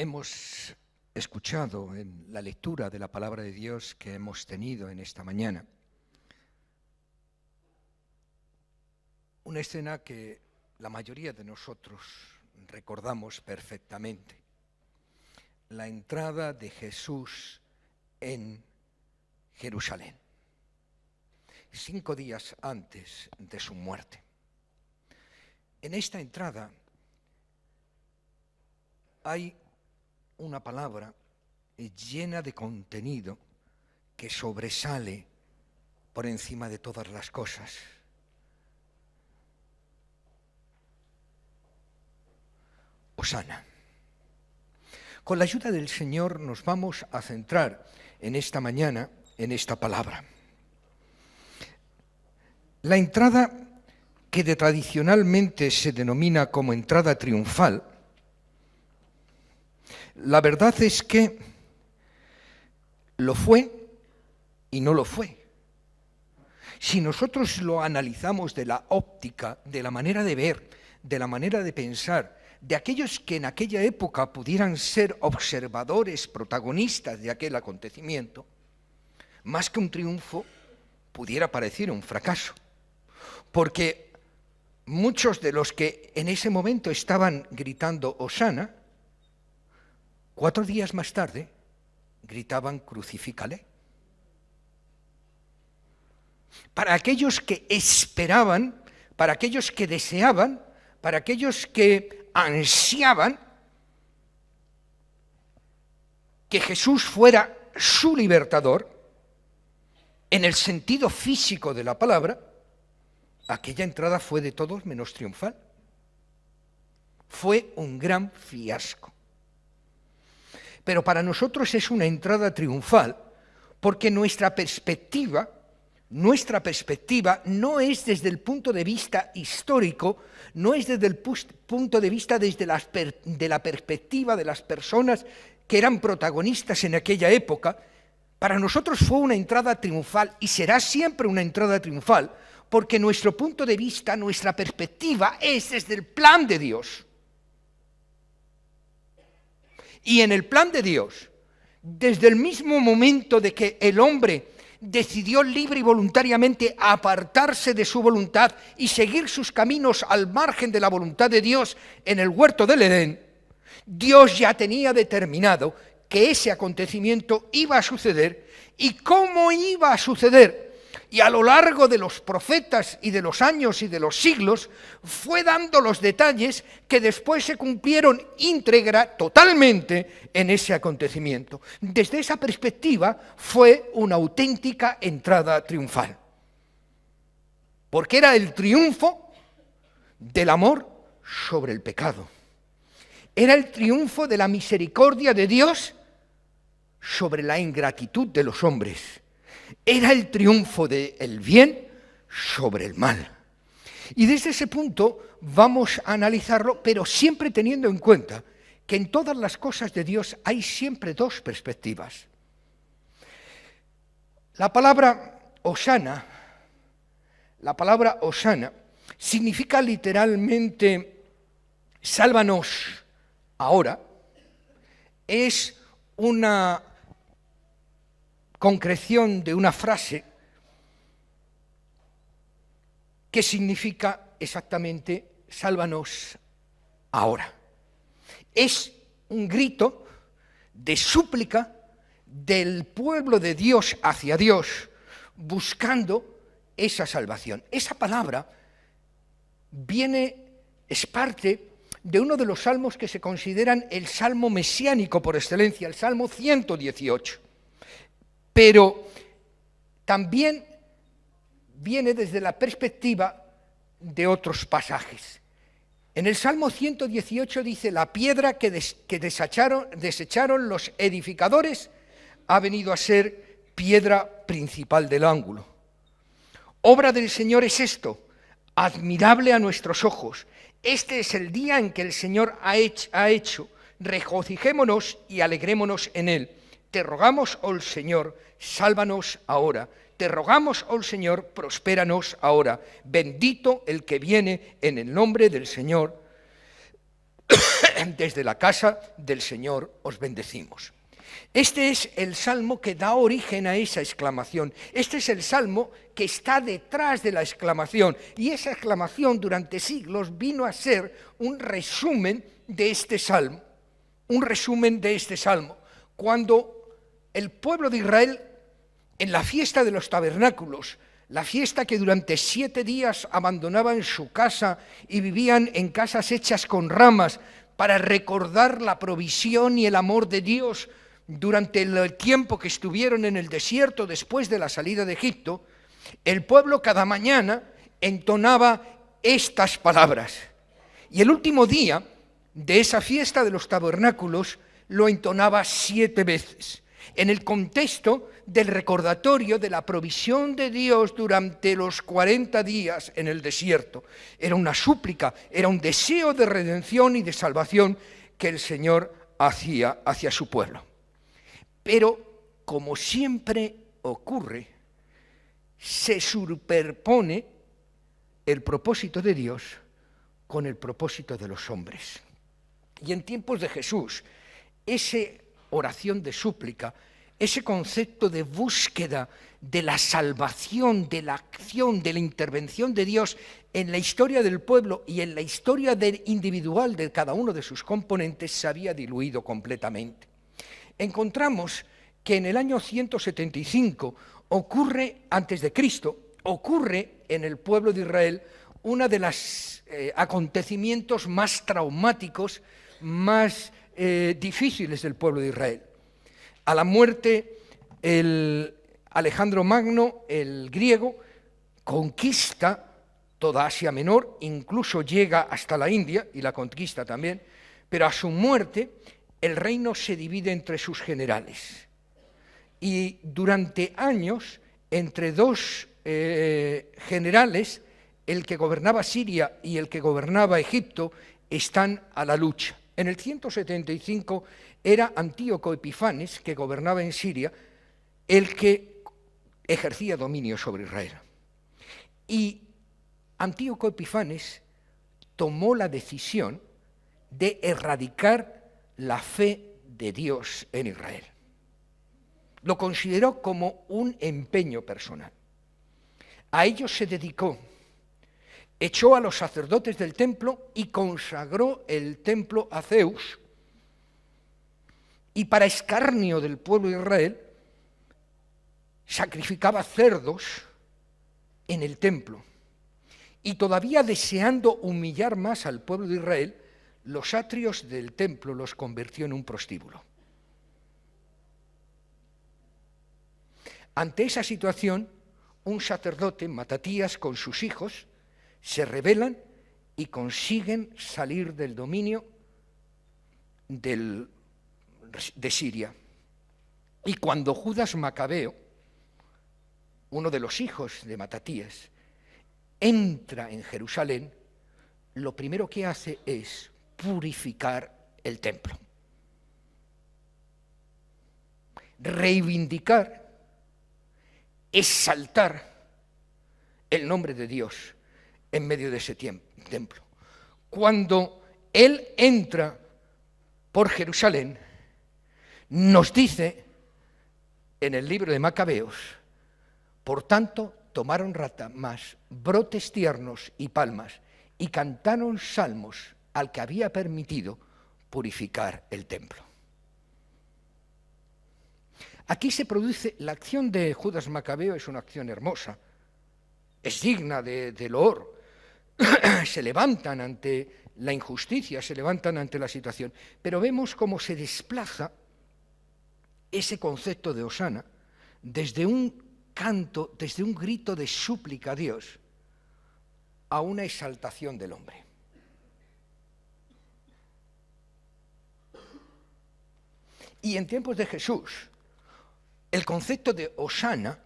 Hemos escuchado en la lectura de la palabra de Dios que hemos tenido en esta mañana una escena que la mayoría de nosotros recordamos perfectamente: la entrada de Jesús en Jerusalén, 5 días antes de su muerte. En esta entrada hay una palabra llena de contenido que sobresale por encima de todas las cosas. Hosana. Con la ayuda del Señor nos vamos a centrar en esta mañana en esta palabra. La entrada que tradicionalmente se denomina como entrada triunfal, la verdad es que lo fue y no lo fue. Si nosotros lo analizamos de la óptica, de la manera de ver, de la manera de pensar, de aquellos que en aquella época pudieran ser observadores, protagonistas de aquel acontecimiento, más que un triunfo, pudiera parecer un fracaso. Porque muchos de los que en ese momento estaban gritando Hosana, 4 días más tarde gritaban crucifícale. Para aquellos que esperaban, para aquellos que deseaban, para aquellos que ansiaban que Jesús fuera su libertador, en el sentido físico de la palabra, aquella entrada fue de todos menos triunfal. Fue un gran fiasco. Pero para nosotros es una entrada triunfal porque nuestra perspectiva no es desde el punto de vista histórico, no es desde el punto de vista de la perspectiva de las personas que eran protagonistas en aquella época. Para nosotros fue una entrada triunfal y será siempre una entrada triunfal porque nuestro punto de vista, nuestra perspectiva es desde el plan de Dios. Y en el plan de Dios, desde el mismo momento de que el hombre decidió libre y voluntariamente apartarse de su voluntad y seguir sus caminos al margen de la voluntad de Dios en el huerto del Edén, Dios ya tenía determinado que ese acontecimiento iba a suceder y cómo iba a suceder. Y a lo largo de los profetas y de los años y de los siglos fue dando los detalles que después se cumplieron íntegra, totalmente, en ese acontecimiento. Desde esa perspectiva fue una auténtica entrada triunfal. Porque era el triunfo del amor sobre el pecado. Era el triunfo de la misericordia de Dios sobre la ingratitud de los hombres. Era el triunfo del bien sobre el mal. Y desde ese punto vamos a analizarlo, pero siempre teniendo en cuenta que en todas las cosas de Dios hay siempre 2 perspectivas. La palabra Hosana significa literalmente sálvanos ahora. Es una concreción de una frase que significa exactamente sálvanos ahora. Es un grito de súplica del pueblo de Dios hacia Dios, buscando esa salvación. Esa palabra es parte de uno de los salmos que se consideran el salmo mesiánico por excelencia, el Salmo 118. Pero también viene desde la perspectiva de otros pasajes. En el Salmo 118 dice: la piedra que desecharon los edificadores ha venido a ser piedra principal del ángulo. Obra del Señor es esto, admirable a nuestros ojos. Este es el día en que el Señor ha hecho. Regocijémonos y alegrémonos en él. Te rogamos, oh Señor, sálvanos ahora. Te rogamos, oh Señor, prospéranos ahora. Bendito el que viene en el nombre del Señor. desde la casa del Señor os bendecimos. Este es el salmo que da origen a esa exclamación. Este es el salmo que está detrás de la exclamación. Y esa exclamación durante siglos vino a ser un resumen de este salmo. Un resumen de este salmo. Cuando el pueblo de Israel, en la fiesta de los tabernáculos, la fiesta que durante 7 días abandonaban su casa y vivían en casas hechas con ramas para recordar la provisión y el amor de Dios durante el tiempo que estuvieron en el desierto después de la salida de Egipto, el pueblo cada mañana entonaba estas palabras. Y el último día de esa fiesta de los tabernáculos lo entonaba 7 veces, en el contexto del recordatorio de la provisión de Dios durante los 40 días en el desierto. Era una súplica, era un deseo de redención y de salvación que el Señor hacía hacia su pueblo. Pero, como siempre ocurre, se superpone el propósito de Dios con el propósito de los hombres. Y en tiempos de Jesús, esa oración de súplica, ese concepto de búsqueda de la salvación, de la acción, de la intervención de Dios en la historia del pueblo y en la historia individual de cada uno de sus componentes se había diluido completamente. Encontramos que en el año 175 ocurre, antes de Cristo, ocurre en el pueblo de Israel uno de los acontecimientos más traumáticos, más difíciles del pueblo de Israel. A la muerte, Alejandro Magno, el griego, conquista toda Asia Menor, incluso llega hasta la India y la conquista también, pero a su muerte el reino se divide entre sus generales. Y durante años, entre 2 generales, el que gobernaba Siria y el que gobernaba Egipto, están a la lucha. En el 175 era Antíoco Epifanes, que gobernaba en Siria, el que ejercía dominio sobre Israel. Y Antíoco Epifanes tomó la decisión de erradicar la fe de Dios en Israel. Lo consideró como un empeño personal. A ello se dedicó. Echó a los sacerdotes del templo y consagró el templo a Zeus. Y para escarnio del pueblo de Israel, sacrificaba cerdos en el templo. Y todavía deseando humillar más al pueblo de Israel, los atrios del templo los convirtió en un prostíbulo. Ante esa situación, un sacerdote, Matatías, con sus hijos, se rebelan y consiguen salir del dominio de Siria. Y cuando Judas Macabeo, uno de los hijos de Matatías, entra en Jerusalén, lo primero que hace es purificar el templo. Reivindicar, exaltar el nombre de Dios en medio de ese templo. Cuando él entra por Jerusalén, nos dice en el libro de Macabeos, por tanto, tomaron ramas, brotes tiernos y palmas, y cantaron salmos al que había permitido purificar el templo. Aquí se produce, la acción de Judas Macabeo es una acción hermosa, es digna de loor. Se levantan ante la injusticia, se levantan ante la situación, pero vemos cómo se desplaza ese concepto de hosana desde un canto, desde un grito de súplica a Dios, a una exaltación del hombre. Y en tiempos de Jesús, el concepto de hosana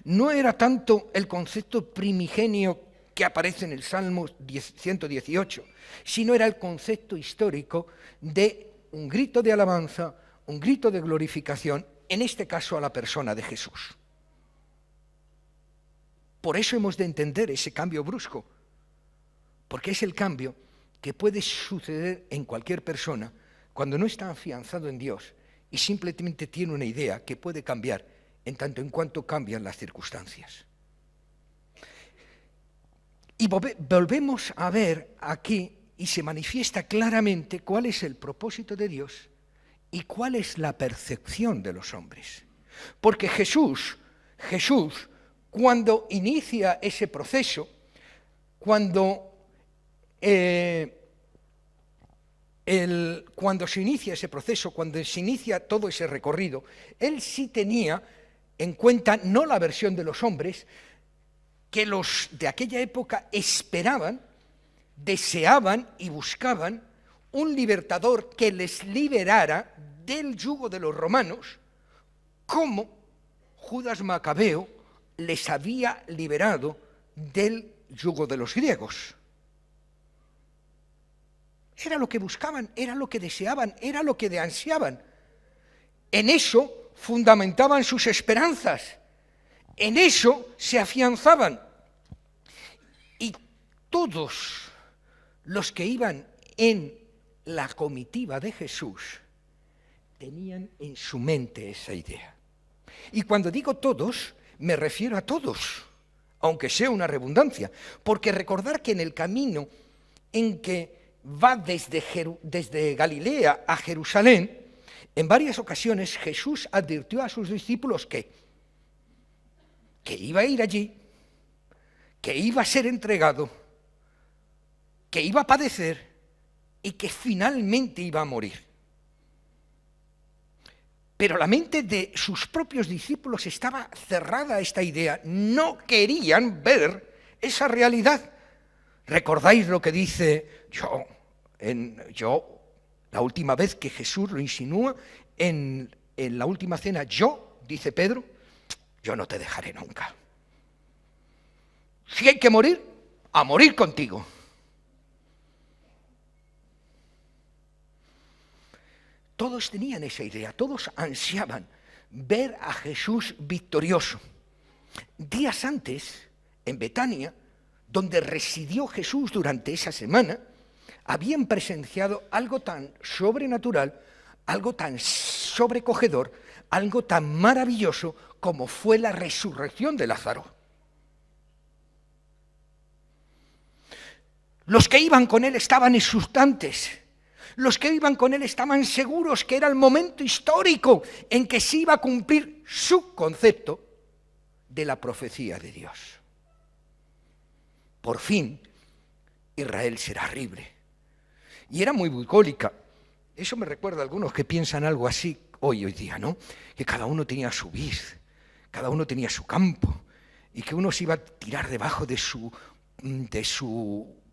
no era tanto el concepto primigenio que aparece en el Salmo 118, sino era el concepto histórico de un grito de alabanza, un grito de glorificación, en este caso a la persona de Jesús. Por eso hemos de entender ese cambio brusco, porque es el cambio que puede suceder en cualquier persona cuando no está afianzado en Dios y simplemente tiene una idea que puede cambiar en tanto en cuanto cambian las circunstancias. Y volvemos a ver aquí, y se manifiesta claramente cuál es el propósito de Dios y cuál es la percepción de los hombres. Porque Jesús, cuando inicia ese proceso, cuando se inicia ese proceso, cuando se inicia todo ese recorrido, él sí tenía en cuenta no la versión de los hombres, que los de aquella época esperaban, deseaban y buscaban un libertador que les liberara del yugo de los romanos, como Judas Macabeo les había liberado del yugo de los griegos. Era lo que buscaban, era lo que deseaban, era lo que ansiaban. En eso fundamentaban sus esperanzas, en eso se afianzaban. Y todos los que iban en la comitiva de Jesús tenían en su mente esa idea. Y cuando digo todos, me refiero a todos, aunque sea una redundancia, porque recordar que en el camino en que va desde Galilea a Jerusalén, en varias ocasiones Jesús advirtió a sus discípulos que iba a ir allí, que iba a ser entregado, que iba a padecer y que finalmente iba a morir. Pero la mente de sus propios discípulos estaba cerrada a esta idea, no querían ver esa realidad. ¿Recordáis lo que dice la última vez que Jesús lo insinúa en la última cena? Dice Pedro, yo no te dejaré nunca. Si hay que morir, a morir contigo. Todos tenían esa idea, todos ansiaban ver a Jesús victorioso. Días antes, en Betania, donde residió Jesús durante esa semana, habían presenciado algo tan sobrenatural, algo tan sobrecogedor, algo tan maravilloso como fue la resurrección de Lázaro. Los que iban con él estaban exultantes. Los que iban con él estaban seguros que era el momento histórico en que se iba a cumplir su concepto de la profecía de Dios. Por fin, Israel será libre. Y era muy bucólica. Eso me recuerda a algunos que piensan algo así hoy día, ¿no? Que cada uno tenía su vid, cada uno tenía su campo, y que uno se iba a tirar debajo de su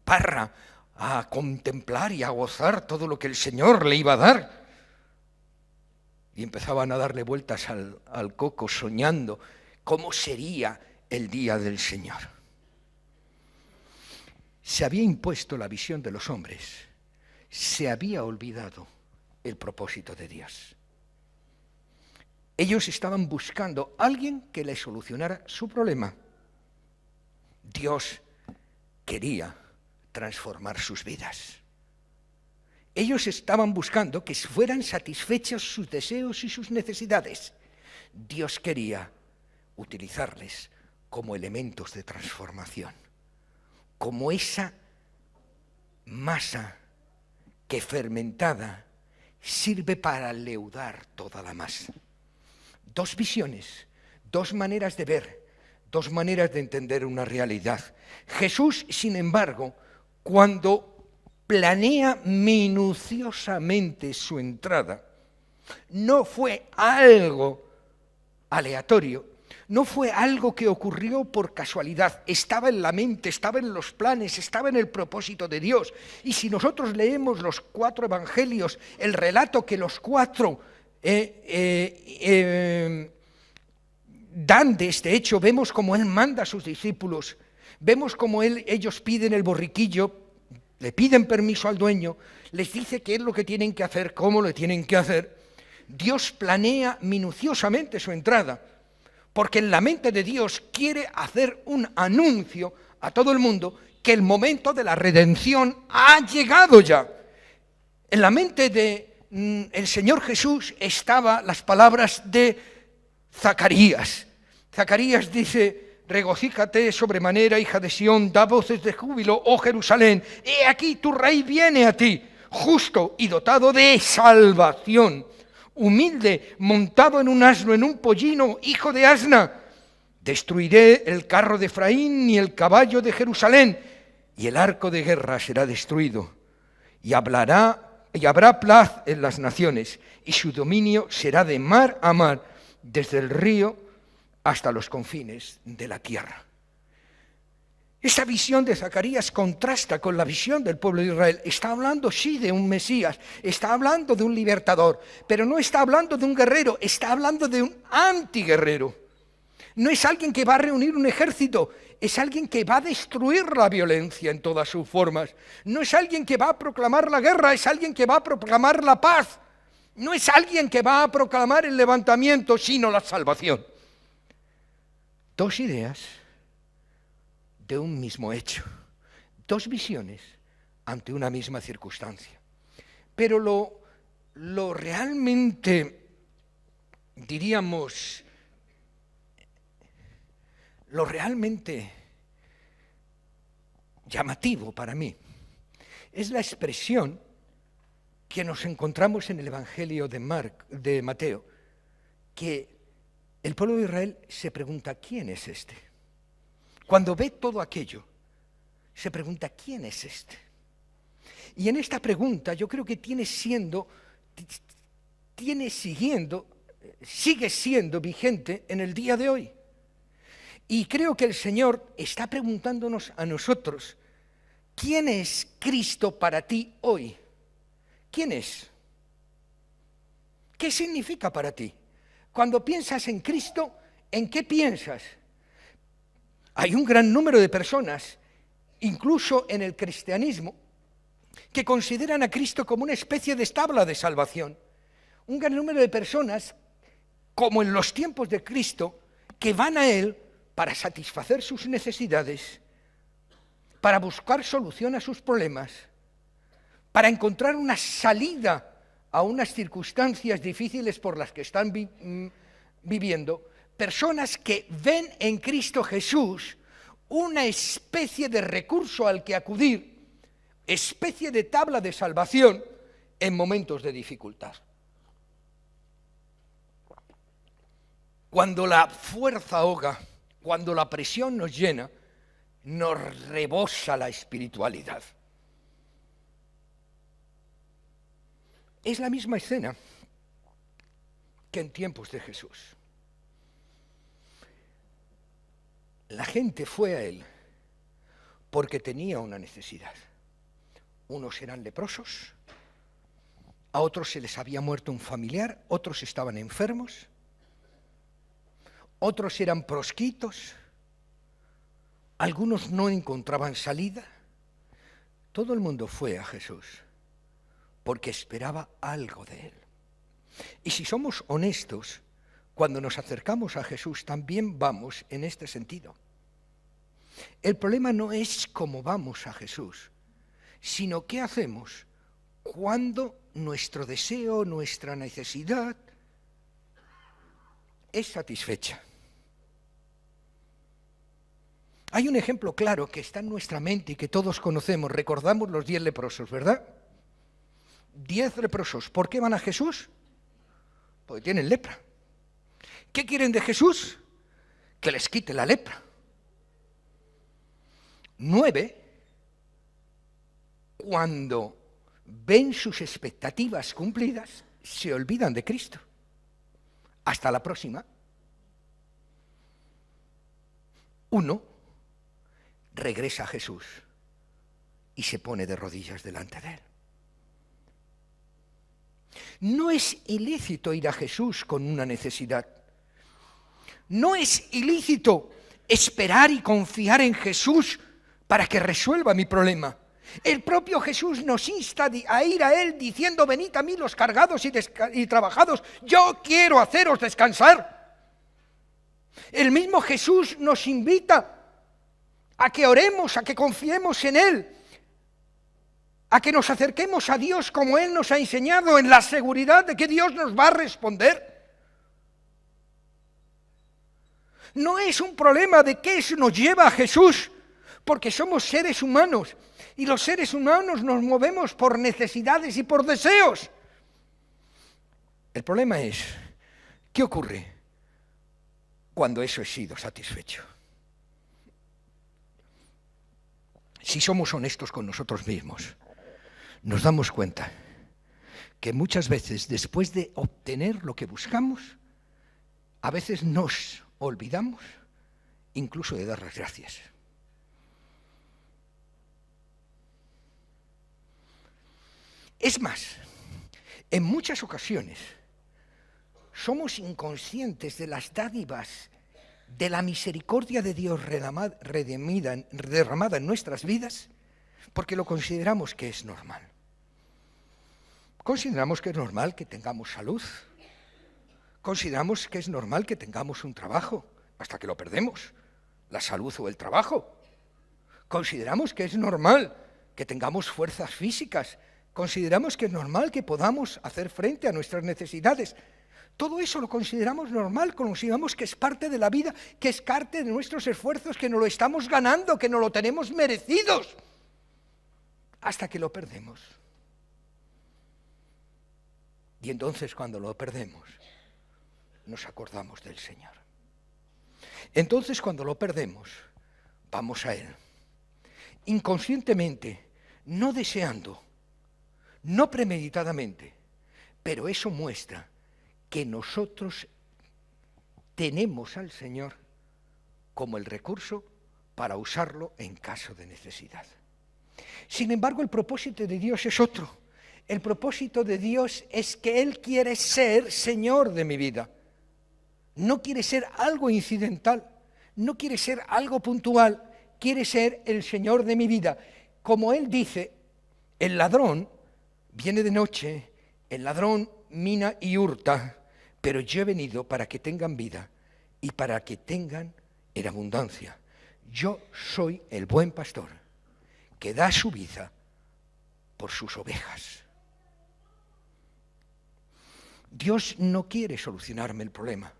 parra a contemplar y a gozar todo lo que el Señor le iba a dar. Y empezaban a darle vueltas al coco soñando cómo sería el día del Señor. Se había impuesto la visión de los hombres, se había olvidado el propósito de Dios. Ellos estaban buscando a alguien que les solucionara su problema. Dios quería transformar sus vidas. Ellos estaban buscando que fueran satisfechos sus deseos y sus necesidades. Dios quería utilizarles como elementos de transformación, como esa masa que fermentada sirve para leudar toda la masa. Dos visiones, dos maneras de ver, dos maneras de entender una realidad. Jesús, sin embargo, cuando planea minuciosamente su entrada, no fue algo aleatorio, no fue algo que ocurrió por casualidad, estaba en la mente, estaba en los planes, estaba en el propósito de Dios. Y si nosotros leemos los 4 evangelios, el relato que los 4 dan de este hecho, vemos cómo Él manda a sus discípulos, vemos cómo ellos piden el borriquillo, le piden permiso al dueño, les dice qué es lo que tienen que hacer, cómo lo tienen que hacer. Dios planea minuciosamente su entrada, porque en la mente de Dios quiere hacer un anuncio a todo el mundo que el momento de la redención ha llegado ya. En la mente de el Señor Jesús estaban las palabras de Zacarías. Zacarías dice: regocíjate sobremanera, hija de Sión, da voces de júbilo, oh Jerusalén, he aquí tu rey viene a ti, justo y dotado de salvación, humilde, montado en un asno, en un pollino, hijo de asna. Destruiré el carro de Efraín y el caballo de Jerusalén, y el arco de guerra será destruido, y habrá paz en las naciones, y su dominio será de mar a mar, desde el río hasta los confines de la tierra. Esta visión de Zacarías contrasta con la visión del pueblo de Israel. Está hablando, sí, de un Mesías, está hablando de un libertador, pero no está hablando de un guerrero, está hablando de un antiguerrero. No es alguien que va a reunir un ejército, es alguien que va a destruir la violencia en todas sus formas. No es alguien que va a proclamar la guerra, es alguien que va a proclamar la paz. No es alguien que va a proclamar el levantamiento, sino la salvación. Dos ideas de un mismo hecho, dos visiones ante una misma circunstancia. Pero lo realmente, diríamos, lo realmente llamativo para mí es la expresión que nos encontramos en el Evangelio de Mateo, que el pueblo de Israel se pregunta: ¿quién es este? Cuando ve todo aquello, se pregunta: ¿quién es este? Y en esta pregunta yo creo que sigue siendo vigente en el día de hoy. Y creo que el Señor está preguntándonos a nosotros: ¿quién es Cristo para ti hoy? ¿Quién es? ¿Qué significa para ti? Cuando piensas en Cristo, ¿en qué piensas? Hay un gran número de personas, incluso en el cristianismo, que consideran a Cristo como una especie de tabla de salvación. Un gran número de personas, como en los tiempos de Cristo, que van a Él para satisfacer sus necesidades, para buscar solución a sus problemas, para encontrar una salida a unas circunstancias difíciles por las que están viviendo. Personas que ven en Cristo Jesús una especie de recurso al que acudir, especie de tabla de salvación en momentos de dificultad. Cuando la fuerza ahoga, cuando la presión nos llena, nos rebosa la espiritualidad. Es la misma escena que en tiempos de Jesús. La gente fue a Él porque tenía una necesidad. Unos eran leprosos, a otros se les había muerto un familiar, otros estaban enfermos, otros eran proscritos, algunos no encontraban salida. Todo el mundo fue a Jesús porque esperaba algo de Él. Y si somos honestos, cuando nos acercamos a Jesús también vamos en este sentido. El problema no es cómo vamos a Jesús, sino qué hacemos cuando nuestro deseo, nuestra necesidad es satisfecha. Hay un ejemplo claro que está en nuestra mente y que todos conocemos. Recordamos los 10 leprosos, ¿verdad? 10 leprosos. ¿Por qué van a Jesús? Porque tienen lepra. ¿Qué quieren de Jesús? Que les quite la lepra. 9, cuando ven sus expectativas cumplidas, se olvidan de Cristo. Hasta la próxima. 1 regresa a Jesús y se pone de rodillas delante de Él. No es ilícito ir a Jesús con una necesidad. No es ilícito esperar y confiar en Jesús para que resuelva mi problema. El propio Jesús nos insta a ir a Él diciendo: venid a mí los cargados y trabajados, yo quiero haceros descansar. El mismo Jesús nos invita a que oremos, a que confiemos en Él, a que nos acerquemos a Dios como Él nos ha enseñado, en la seguridad de que Dios nos va a responder. No es un problema de qué nos lleva a Jesús, porque somos seres humanos, y los seres humanos nos movemos por necesidades y por deseos. El problema es, ¿qué ocurre cuando eso ha sido satisfecho? Si somos honestos con nosotros mismos, nos damos cuenta que muchas veces, después de obtener lo que buscamos, a veces nos olvidamos incluso de dar las gracias. Es más, en muchas ocasiones somos inconscientes de las dádivas, de la misericordia de Dios derramada en nuestras vidas, porque lo consideramos que es normal. Consideramos que es normal que tengamos salud. Consideramos que es normal que tengamos un trabajo, hasta que lo perdemos, la salud o el trabajo. Consideramos que es normal que tengamos fuerzas físicas. Consideramos que es normal que podamos hacer frente a nuestras necesidades. Todo eso lo consideramos normal, consideramos que es parte de la vida, que es parte de nuestros esfuerzos, que nos lo estamos ganando, que nos lo tenemos merecidos, hasta que lo perdemos. Y entonces, cuando lo perdemos, nos acordamos del Señor. Entonces, cuando lo perdemos, vamos a Él, inconscientemente, no deseando, no premeditadamente, pero eso muestra que nosotros tenemos al Señor como el recurso para usarlo en caso de necesidad. Sin embargo, el propósito de Dios es otro. El propósito de Dios es que Él quiere ser Señor de mi vida. No quiere ser algo incidental, no quiere ser algo puntual, quiere ser el Señor de mi vida. Como Él dice, el ladrón viene de noche, el ladrón mina y hurta, pero yo he venido para que tengan vida y para que tengan en abundancia. Yo soy el buen pastor que da su vida por sus ovejas. Dios no quiere solucionarme el problema.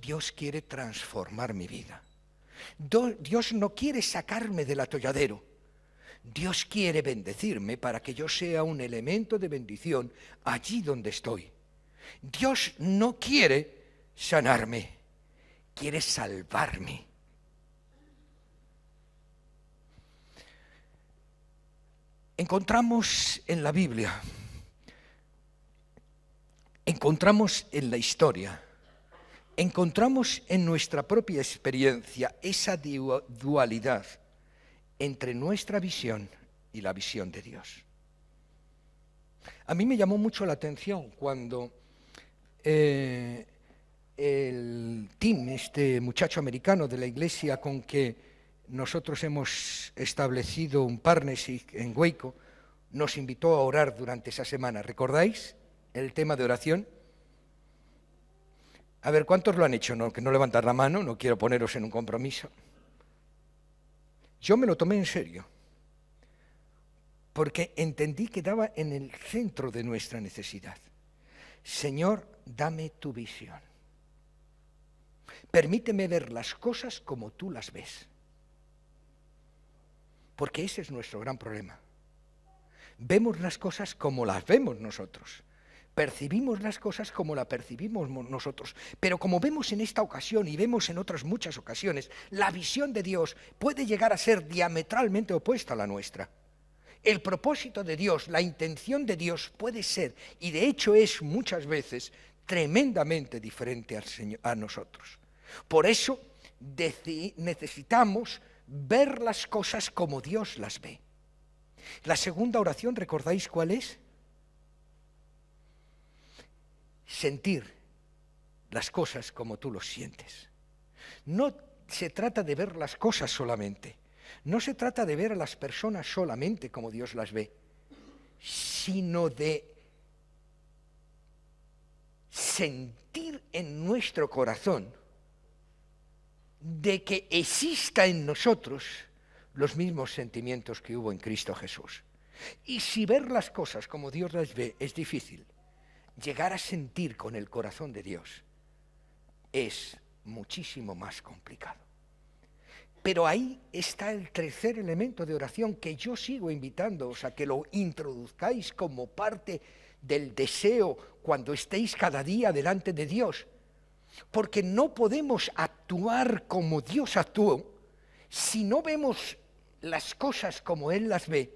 Dios quiere transformar mi vida. Dios no quiere sacarme del atolladero. Dios quiere bendecirme para que yo sea un elemento de bendición allí donde estoy. Dios no quiere sanarme, quiere salvarme. Encontramos en la Biblia, encontramos en la historia, encontramos en nuestra propia experiencia esa dualidad entre nuestra visión y la visión de Dios. A mí me llamó mucho la atención cuando el Tim, este muchacho americano de la iglesia con que nosotros hemos establecido un partnership en Waco, nos invitó a orar durante esa semana. ¿Recordáis el tema de oración? A ver, ¿cuántos lo han hecho? No, que no levantar la mano, no quiero poneros en un compromiso. Yo me lo tomé en serio, porque entendí que daba en el centro de nuestra necesidad. Señor, dame tu visión. Permíteme ver las cosas como tú las ves. Porque ese es nuestro gran problema. Vemos las cosas como las vemos nosotros. Percibimos las cosas como las percibimos nosotros. Pero como vemos en esta ocasión y vemos en otras muchas ocasiones, la visión de Dios puede llegar a ser diametralmente opuesta a la nuestra. El propósito de Dios, la intención de Dios puede ser, y de hecho es muchas veces, tremendamente diferente a nosotros. Por eso necesitamos ver las cosas como Dios las ve. La segunda oración, ¿recordáis cuál es? Sentir las cosas como tú los sientes. No se trata de ver las cosas solamente, no se trata de ver a las personas solamente como Dios las ve, sino de sentir en nuestro corazón de que exista en nosotros los mismos sentimientos que hubo en Cristo Jesús. Y si ver las cosas como Dios las ve es difícil, llegar a sentir con el corazón de Dios es muchísimo más complicado. Pero ahí está el tercer elemento de oración que yo sigo invitándoos a que lo introduzcáis como parte del deseo cuando estéis cada día delante de Dios. Porque no podemos actuar como Dios actuó si no vemos las cosas como Él las ve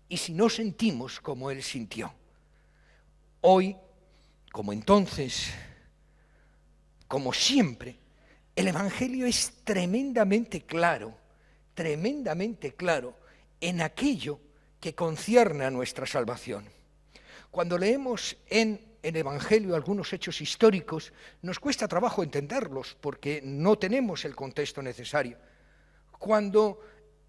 y si no sentimos como Él sintió. Hoy, como entonces, como siempre, el Evangelio es tremendamente claro en aquello que concierne a nuestra salvación. Cuando leemos en el Evangelio algunos hechos históricos, nos cuesta trabajo entenderlos porque no tenemos el contexto necesario. Cuando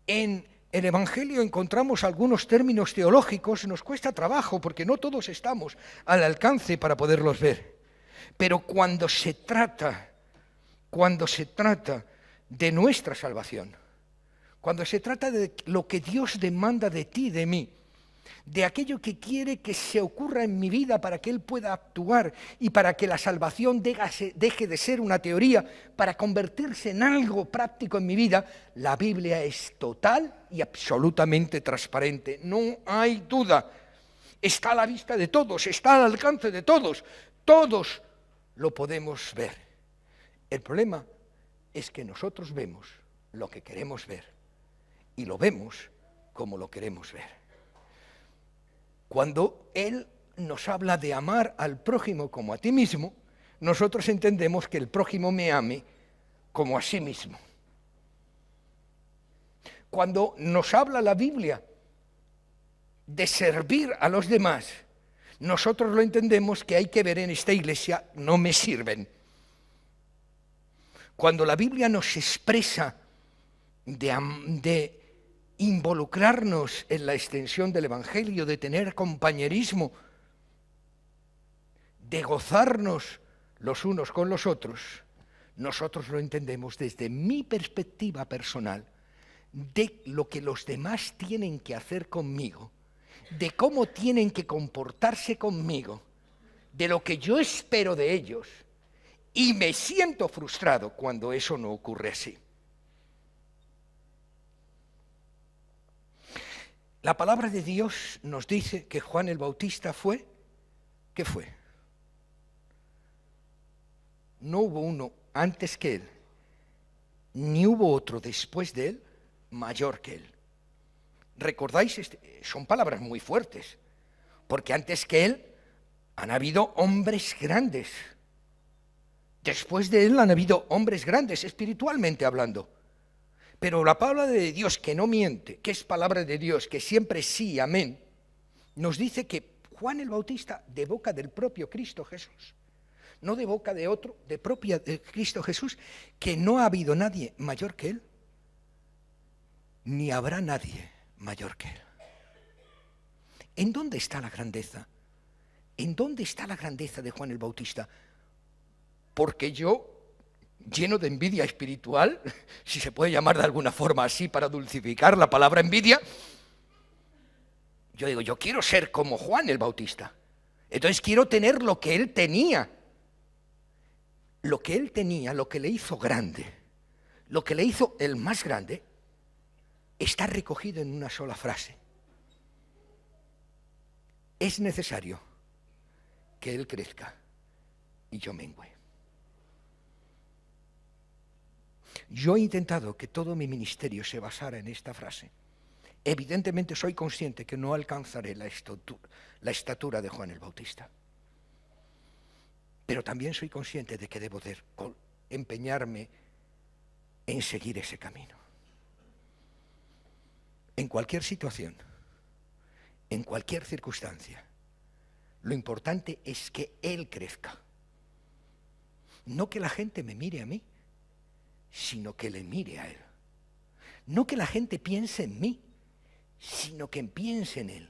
en el Evangelio encontramos algunos términos teológicos, nos cuesta trabajo porque no todos estamos al alcance para poderlos ver. Pero cuando se trata de nuestra salvación, cuando se trata de lo que Dios demanda de ti, de mí, de aquello que quiere que se ocurra en mi vida para que Él pueda actuar y para que la salvación deje de ser una teoría, para convertirse en algo práctico en mi vida, la Biblia es total y absolutamente transparente. No hay duda. Está a la vista de todos, está al alcance de todos. Todos lo podemos ver. El problema es que nosotros vemos lo que queremos ver y lo vemos como lo queremos ver. Cuando Él nos habla de amar al prójimo como a ti mismo, nosotros entendemos que el prójimo me ame como a sí mismo. Cuando nos habla la Biblia de servir a los demás, nosotros lo entendemos que hay que ver en esta iglesia, no me sirven. Cuando la Biblia nos expresa de involucrarnos en la extensión del Evangelio, de tener compañerismo, de gozarnos los unos con los otros, nosotros lo entendemos desde mi perspectiva personal, de lo que los demás tienen que hacer conmigo, de cómo tienen que comportarse conmigo, de lo que yo espero de ellos, y me siento frustrado cuando eso no ocurre así. La palabra de Dios nos dice que Juan el Bautista fue, ¿qué fue? No hubo uno antes que él, ni hubo otro después de él mayor que él. ¿Recordáis? Son palabras muy fuertes, porque antes que él han habido hombres grandes. Después de él han habido hombres grandes, espiritualmente hablando. Pero la palabra de Dios, que no miente, que es palabra de Dios, que siempre sí, amén, nos dice que Juan el Bautista, de boca del propio Cristo Jesús, no de boca de otro, de propia de Cristo Jesús, que no ha habido nadie mayor que él, ni habrá nadie mayor que él. ¿En dónde está la grandeza? ¿En dónde está la grandeza de Juan el Bautista? Porque yo, lleno de envidia espiritual, si se puede llamar de alguna forma así para dulcificar la palabra envidia, yo digo, yo quiero ser como Juan el Bautista. Entonces quiero tener lo que él tenía. Lo que él tenía, lo que le hizo grande, lo que le hizo el más grande, está recogido en una sola frase. Es necesario que él crezca y yo mengüe. Yo he intentado que todo mi ministerio se basara en esta frase. Evidentemente soy consciente que no alcanzaré la estatura de Juan el Bautista. Pero también soy consciente de que debo de empeñarme en seguir ese camino. En cualquier situación, en cualquier circunstancia, lo importante es que él crezca. No que la gente me mire a mí, sino que le mire a él. No que la gente piense en mí, sino que piense en él.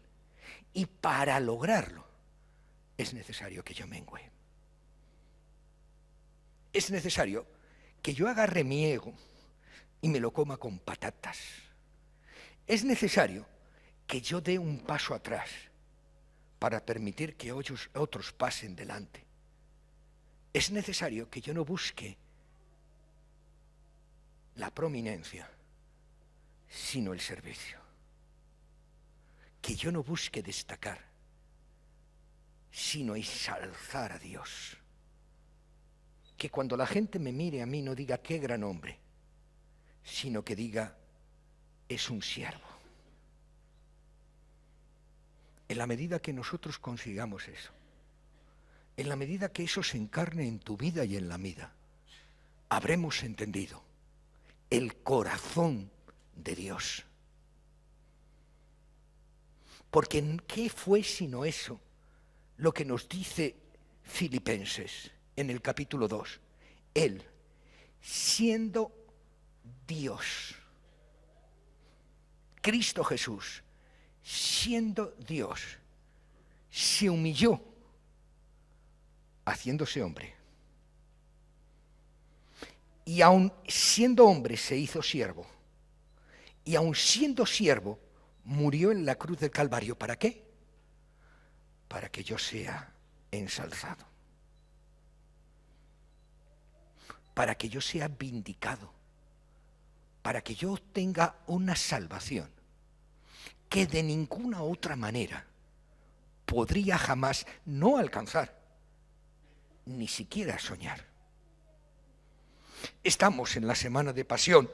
Y para lograrlo es necesario que yo mengüe. Es necesario que yo agarre mi ego y me lo coma con patatas. Es necesario que yo dé un paso atrás para permitir que otros pasen delante. Es necesario que yo no busque la prominencia, sino el servicio. Que yo no busque destacar, sino ensalzar a Dios. Que cuando la gente me mire a mí no diga qué gran hombre, sino que diga es un siervo. En la medida que nosotros consigamos eso, en la medida que eso se encarne en tu vida y en la mía, habremos entendido el corazón de Dios. Porque ¿qué fue sino eso lo que nos dice Filipenses en el capítulo 2? Él, siendo Dios, Cristo Jesús, siendo Dios, se humilló haciéndose hombre. Y aun siendo hombre se hizo siervo. Y aun siendo siervo, murió en la cruz del Calvario. ¿Para qué? Para que yo sea ensalzado. Para que yo sea vindicado. Para que yo obtenga una salvación que de ninguna otra manera podría jamás no alcanzar, ni siquiera soñar. Estamos en la semana de pasión.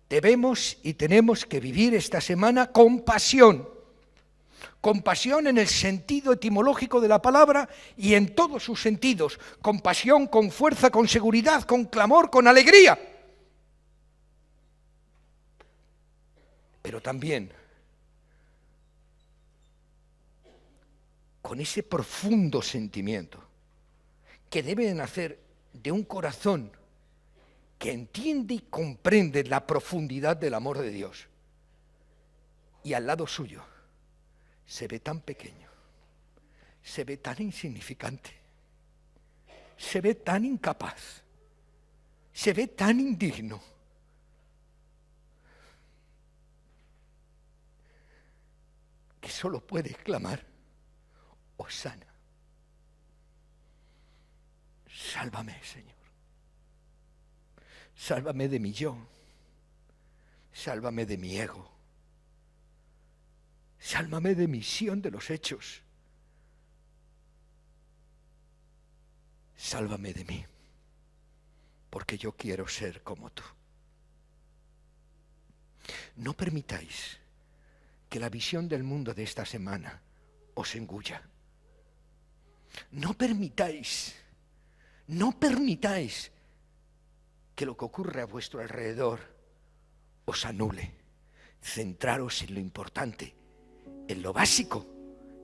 Debemos y tenemos que vivir esta semana con pasión. Con pasión en el sentido etimológico de la palabra y en todos sus sentidos. Con pasión, con fuerza, con seguridad, con clamor, con alegría. Pero también con ese profundo sentimiento que debe nacer de un corazón que entiende y comprende la profundidad del amor de Dios. Y al lado suyo se ve tan pequeño, se ve tan insignificante, se ve tan incapaz, se ve tan indigno. Que solo puede clamar, Hosana, sálvame, Señor. Sálvame de mi yo, sálvame de mi ego, sálvame de mi visión de los hechos, sálvame de mí, porque yo quiero ser como tú. No permitáis que la visión del mundo de esta semana os engulla. No permitáis que lo que ocurre a vuestro alrededor os anule. Centraros en lo importante, en lo básico,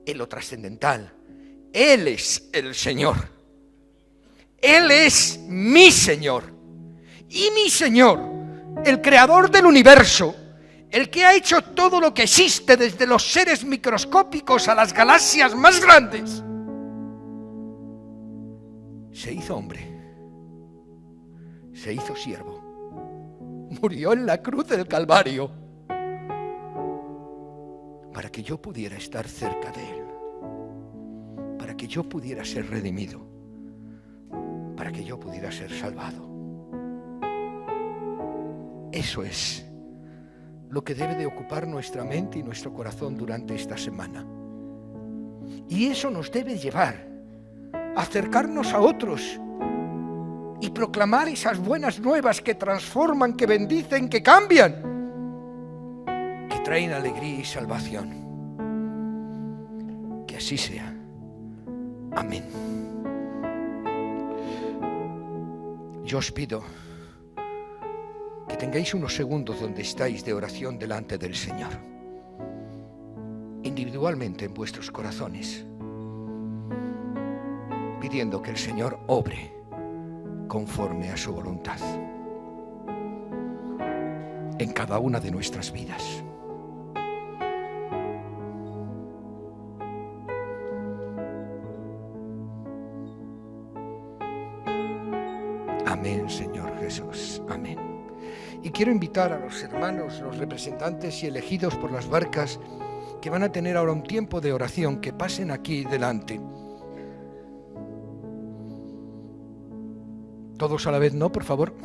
en lo trascendental. Él es el Señor. Él es mi Señor. Y mi Señor, el creador del universo, el que ha hecho todo lo que existe, desde los seres microscópicos a las galaxias más grandes, se hizo hombre. Se hizo siervo, murió en la cruz del Calvario para que yo pudiera estar cerca de Él, para que yo pudiera ser redimido, para que yo pudiera ser salvado. Eso es lo que debe de ocupar nuestra mente y nuestro corazón durante esta semana. Y eso nos debe llevar a acercarnos a otros y proclamar esas buenas nuevas que transforman, que bendicen, que cambian, que traen alegría y salvación. Que así sea. Amén. Yo os pido que tengáis unos segundos donde estáis de oración delante del Señor, individualmente en vuestros corazones, pidiendo que el Señor obre conforme a su voluntad en cada una de nuestras vidas. Amén, Señor Jesús. Amén. Y quiero invitar a los hermanos, los representantes y elegidos por las barcas, que van a tener ahora un tiempo de oración, que pasen aquí delante. Todos a la vez, ¿no? Por favor.